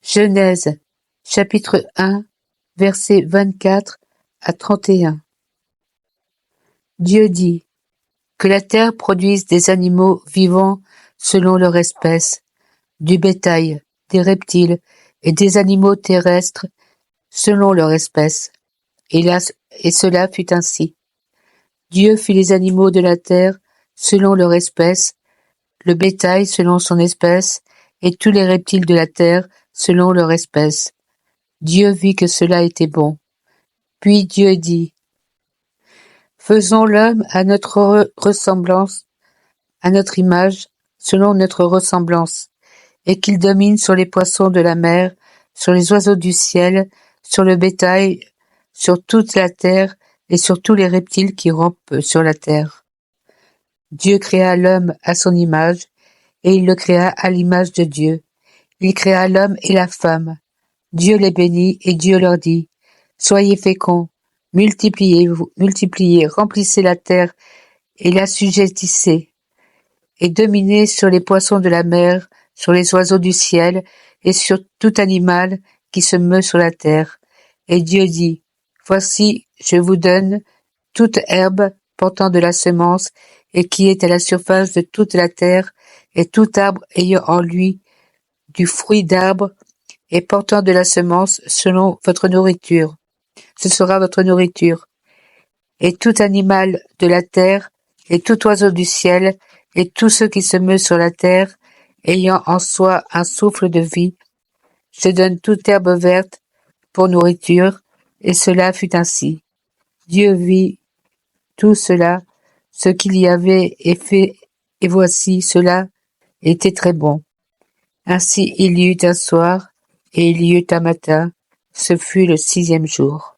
Genèse, chapitre 1, versets 24 à 31. Dieu dit que la terre produise des animaux vivants selon leur espèce, du bétail, des reptiles et des animaux terrestres selon leur espèce. Et cela fut ainsi. Dieu fit les animaux de la terre selon leur espèce, le bétail selon son espèce, et tous les reptiles de la terre selon leur espèce. Dieu vit que cela était bon. Puis Dieu dit, faisons l'homme à notre ressemblance, à notre image, selon notre ressemblance, et qu'il domine sur les poissons de la mer, sur les oiseaux du ciel, sur le bétail, sur toute la terre, et sur tous les reptiles qui rampent sur la terre. Dieu créa l'homme à son image, et il le créa à l'image de Dieu. Il créa l'homme et la femme. Dieu les bénit, et Dieu leur dit, soyez féconds, multipliez, remplissez la terre, et l'assujettissez, et dominez sur les poissons de la mer, sur les oiseaux du ciel, et sur tout animal qui se meut sur la terre. Et Dieu dit, voici, je vous donne toute herbe portant de la semence, et qui est à la surface de toute la terre, et tout arbre ayant en lui du fruit d'arbre, et portant de la semence selon votre nourriture. Ce sera votre nourriture. Et tout animal de la terre, et tout oiseau du ciel, et tout ce qui se meut sur la terre, ayant en soi un souffle de vie, je donne toute herbe verte pour nourriture, et cela fut ainsi. Dieu vit tout cela, ce qu'il y avait et fait, et voici, cela était très bon. Ainsi il y eut un soir, et il y eut un matin, ce fut le 6e jour.